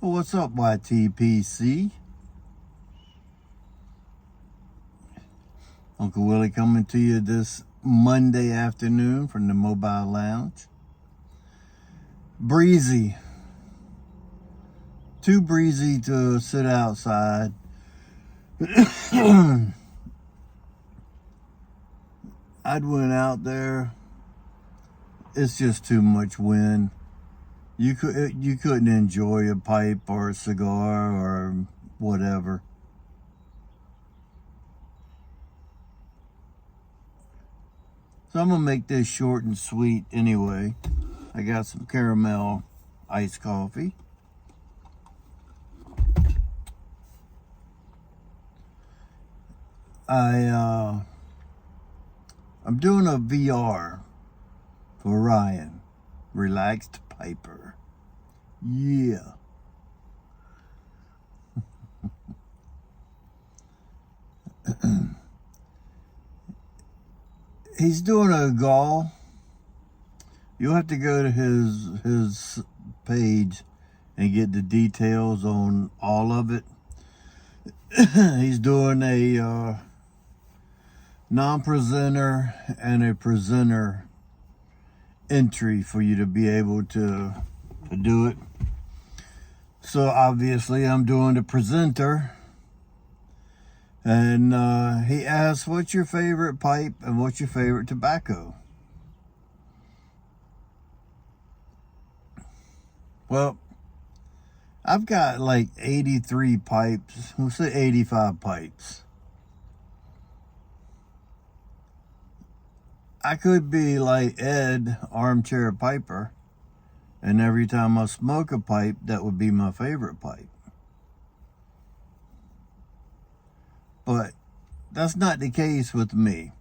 Well, what's up, Ytpc? Uncle Willie coming to you this Monday afternoon from the Mobile Lounge. Breezy. Too breezy to sit outside. I'd went out there. It's just too much wind. You couldn't enjoy a pipe or a cigar or whatever. So I'm gonna make this short and sweet anyway. I got some caramel iced coffee. I'm doing a VR for Ryan. Relaxed Piper. Yeah. He's doing a gall. You'll have to go to his page and get the details on all of it. He's doing a non-presenter and a presenter entry for you to be able to do it. So obviously I'm doing the presenter. And he asked, what's your favorite pipe and what's your favorite tobacco? Well, I've got like 83 pipes. We'll say 85 pipes. I could be like Ed, armchair piper, and every time I smoke a pipe, that would be my favorite pipe. But that's not the case with me.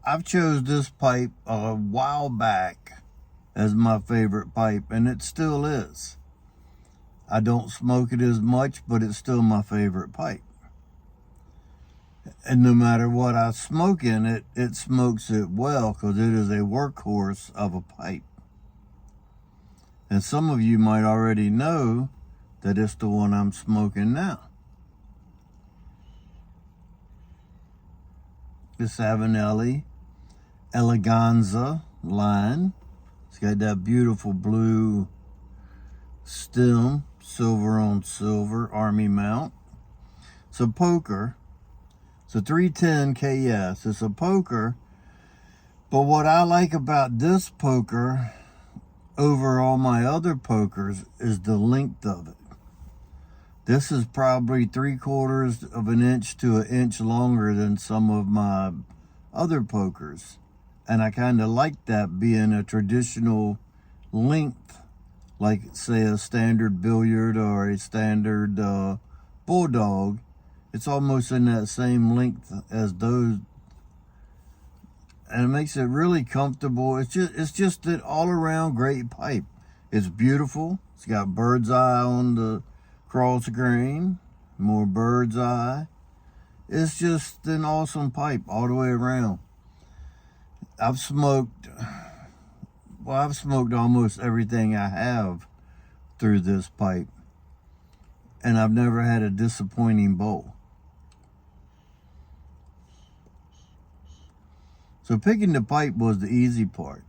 I've chose this pipe a while back as my favorite pipe, and it still is. I don't smoke it as much, but it's still my favorite pipe. And no matter what I smoke in it, it smokes it well because it is a workhorse of a pipe. And some of you might already know that it's the one I'm smoking now. The Savinelli Eleganza line. It's got that beautiful blue stem, silver on silver, army mount. It's a poker. It's a 310 KS. It's a poker. But what I like about this poker over all my other pokers is the length of it. This is probably 3/4 of an inch to an inch longer than some of my other pokers. And I kind of like that being a traditional length, like say a standard billiard or a standard bulldog. It's almost in that same length as those. And it makes it really comfortable. It's just an all around great pipe. It's beautiful. It's got bird's eye on the cross grain, more bird's eye. It's just an awesome pipe all the way around. I've smoked almost everything I have through this pipe, and I've never had a disappointing bowl. So picking the pipe was the easy part.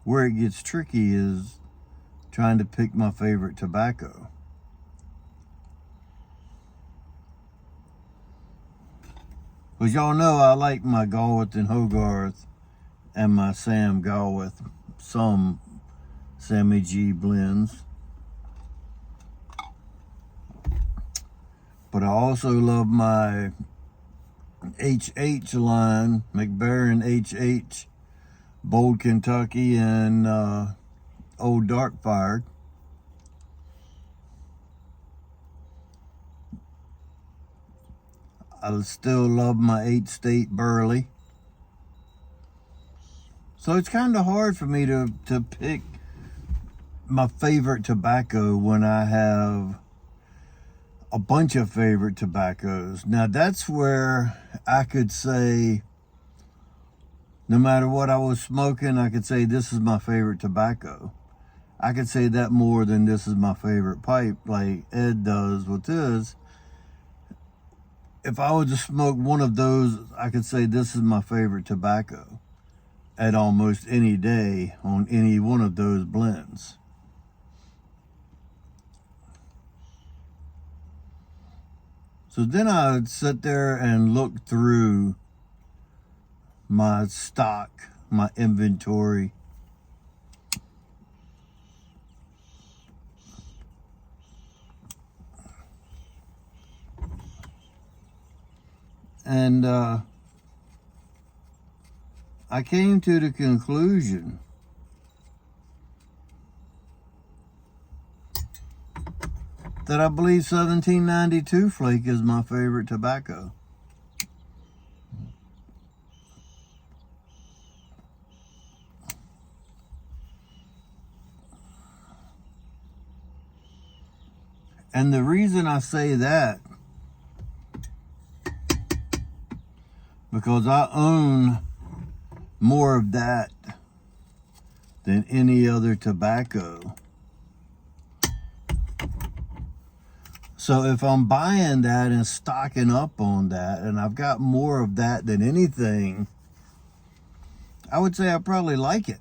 Where it gets tricky is trying to pick my favorite tobacco. Because y'all know I like my Galworth and Hogarth and my Sam Galworth, some Sammy G blends. But I also love my HH line, McBaron HH, Bold Kentucky, and Old Dark Fired. I still love my 8-State Burley. So it's kind of hard for me to pick my favorite tobacco when I have a bunch of favorite tobaccos. Now that's where I could say No matter what I was smoking, I could say this is my favorite tobacco. I could say that more than this is my favorite pipe, like Ed does with his. If I was to smoke one of those, I could say this is my favorite tobacco at almost any day on any one of those blends. So then I would sit there and look through my stock, my inventory. And I came to the conclusion that I believe 1792 Flake is my favorite tobacco. And the reason I say that, because I own more of that than any other tobacco. So if I'm buying that and stocking up on that, and I've got more of that than anything, I would say I probably like it.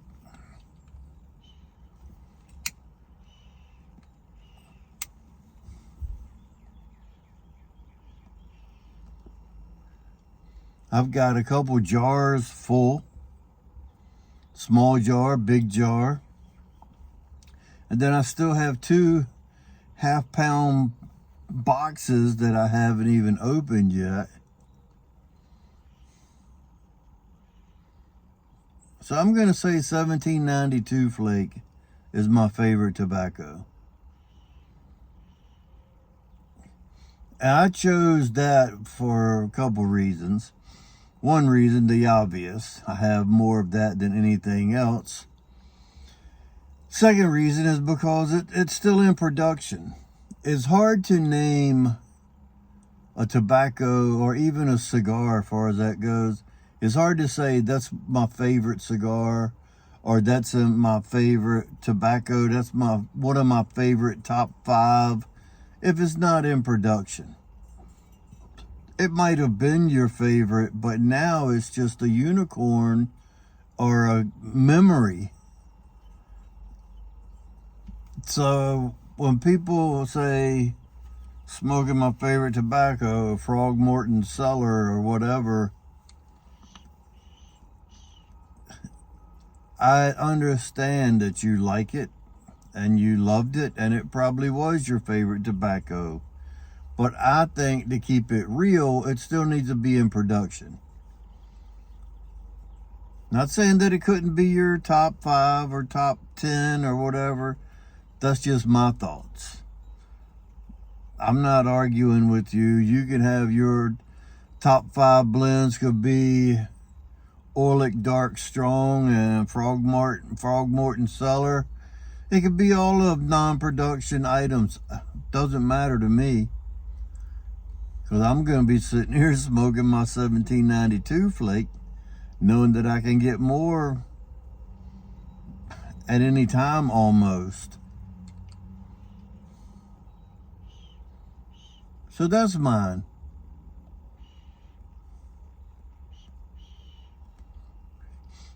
I've got a couple jars full. Small jar, big jar. And then I still have 2 half-pound boxes that I haven't even opened yet. So I'm going to say 1792 Flake is my favorite tobacco. And I chose that for a couple reasons. One reason, the obvious. I have more of that than anything else. Second reason is because it's still in production. It's hard to name a tobacco or even a cigar, as far as that goes. It's hard to say that's my favorite cigar or that's my favorite tobacco. That's one of my favorite top 5 if it's not in production. It might have been your favorite, but now it's just a unicorn or a memory. So when people say smoking my favorite tobacco, Frog Morton Cellar or whatever, I understand that you like it and you loved it and it probably was your favorite tobacco. But I think to keep it real, it still needs to be in production. Not saying that it couldn't be your top 5 or top 10 or whatever. That's just my thoughts. I'm not arguing with you. You can have your top 5 blends could be Orlick Dark Strong and Frog Morton Cellar. It could be all of non-production items. Doesn't matter to me. Because I'm going to be sitting here smoking my 1792 Flake, knowing that I can get more at any time almost. So that's mine.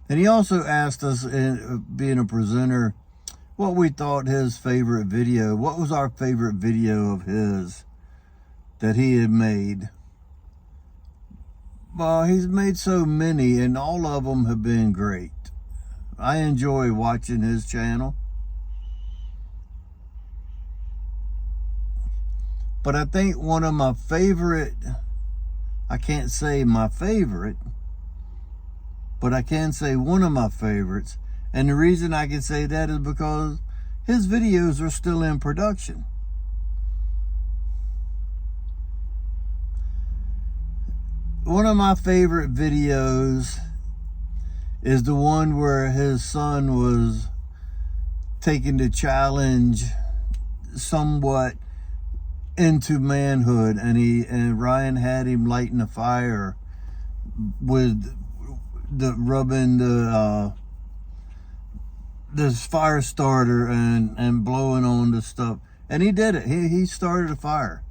And he also asked us, being a presenter, what we thought his favorite video, what was our favorite video of his that he had made. Well, he's made so many and all of them have been great. I enjoy watching his channel. But I think one of my favorite, I can't say my favorite, but I can say one of my favorites. And the reason I can say that is because his videos are still in production. One of my favorite videos is the one where his son was taking the challenge somewhat into manhood, and Ryan had him lighting a fire with rubbing this fire starter and blowing on the stuff. And he did it. He started a fire.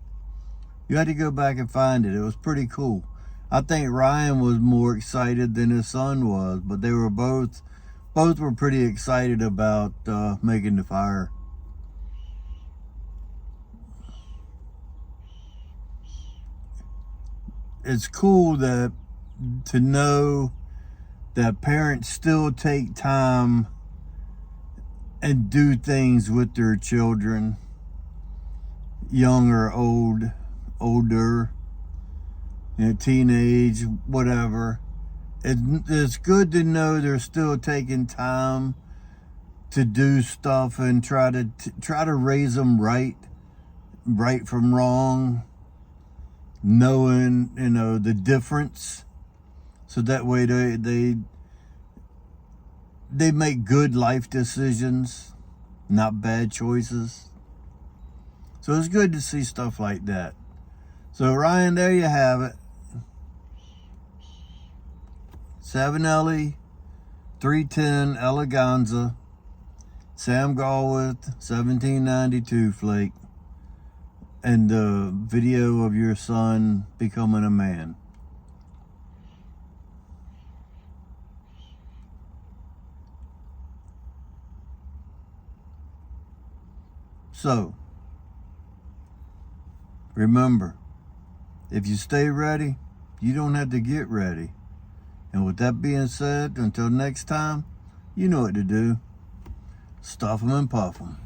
You had to go back and find it. It was pretty cool. I think Ryan was more excited than his son was, but they were both were pretty excited about making the fire. It's cool to know that parents still take time and do things with their children, young or older, teenage, whatever. It's good to know they're still taking time to do stuff and try to raise them right from wrong, knowing the difference, so that way they make good life decisions, not bad choices. So it's good to see stuff like that. So Ryan, there you have it. Savinelli 310 Eleganza, Sam Galwith 1792 Flake, and the video of your son becoming a man. So, remember, if you stay ready, you don't have to get ready. And with that being said, until next time, you know what to do. Stuff them and puff them.